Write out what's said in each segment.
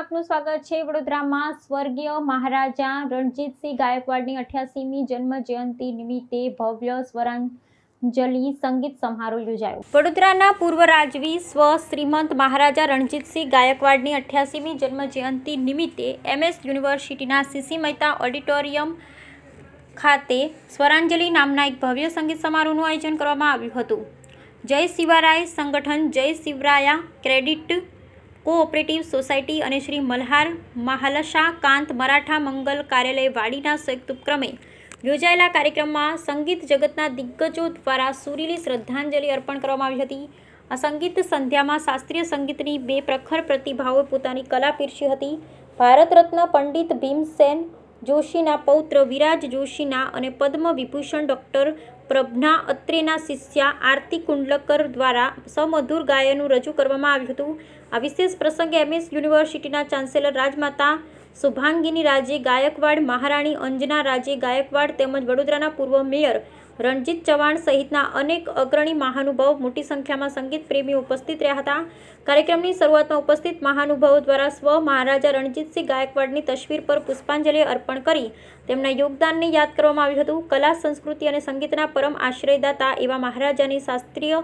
આપનું સ્વાગત છે। વડોદરામાં સ્વર્ગીય મહારાજા રણજીતસિંહ ગાયકવાડની 88મી જન્મ જયંતિ નિમિત્તે ભવ્ય સ્વરાંજલિ સંગીત સમારોહ યોજાયો। વડોદરાના પૂર્વ રાજવી સ્વ શ્રીમંત મહારાજા રણજીતસિંહ ગાયકવાડની 88મી જન્મ જયંતિ નિમિત્તે MS યુનિવર્સિટીના CC મહેતા ઓડિટોરિયમ ખાતે સ્વરાંજલિ નામના એક ભવ્ય સંગીત સમારોહનું આયોજન કરવામાં આવ્યું હતું। જય શિવરાય સંગઠન, જય શિવરાયા ક્રેડિટ કોઓપરેટિવ સોસાયટી અને શ્રી મલ્હાર મહાલશા કાંત મરાઠા મંગલ કાર્યાલય વાડીના સંયુક્ત ઉપક્રમે યોજાયેલા કાર્યક્રમમાં સંગીત જગતના દિગ્ગજો દ્વારા સુરીલી શ્રદ્ધાંજલિ અર્પણ કરવામાં આવી હતી। આ સંગીત સંધ્યામાં શાસ્ત્રીય સંગીતની બે પ્રખર પ્રતિભાઓએ પોતાની કલા પીરસી હતી। ભારત રત્ન પંડિત ભીમસેન જોશીના પૌત્ર વિરાજ જોશીના અને પદ્મ વિભૂષણ ડૉક્ટર પ્રભના અત્રેના શિષ્યા આરતી કુંડલકર દ્વારા સમધુર ગાયનનું રજૂ કરવામાં આવ્યું હતું। આ વિશેષ પ્રસંગે MS યુનિવર્સિટીના ચાન્સેલર રાજમાતા શુભાંગીની રાજે ગાયકવાડ, મહારાણી અંજના રાજે ગાયકવાડ તેમજ વડોદરાના પૂર્વ મેયર રણજીત ચૌહાણ સહિતના અનેક અગ્રણી મહાનુભાવો મોટી સંખ્યામાં સંગીત પ્રેમીઓ ઉપસ્થિત રહ્યા હતા। કાર્યક્રમની શરૂઆતમાં ઉપસ્થિત મહાનુભાવો દ્વારા સ્વ મહારાજા રણજીતસિંહ ગાયકવાડની તસવીર પર પુષ્પાંજલિ અર્પણ કરી તેમના યોગદાનને યાદ કરવામાં આવ્યું હતું। કલા, સંસ્કૃતિ અને સંગીતના પરમ આશ્રયદાતા એવા મહારાજાની શાસ્ત્રીય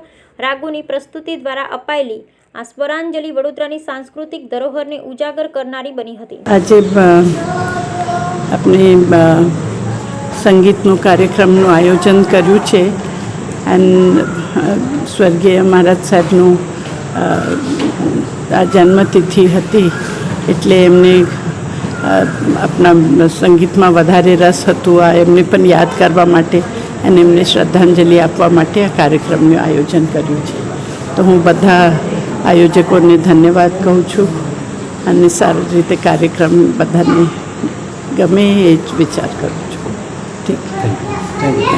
રાગોની પ્રસ્તુતિ દ્વારા અપાયેલી આ સ્વરાંજલિ વડોદરાની સાંસ્કૃતિક ધરોહરને ઉજાગર કરનારી બની હતી। આજે આપણે સંગીતનું કાર્યક્રમનું આયોજન કર્યું છે એન્ડ સ્વર્ગીય મહારાજ સાહેબનું આ જન્મતિથિ હતી એટલે એમને આપણા સંગીતમાં વધારે રસ હતું। આ એમને પણ યાદ કરવા માટે અને એમને શ્રદ્ધાંજલિ આપવા માટે આ કાર્યક્રમનું આયોજન કર્યું છે। તો હું બધા આયોજકોને ધન્યવાદ કહું છું અને સારી રીતે કાર્યક્રમ બધાને ગમે એ જ વિચાર કરું છું। ઠીક, થેન્ક યુ।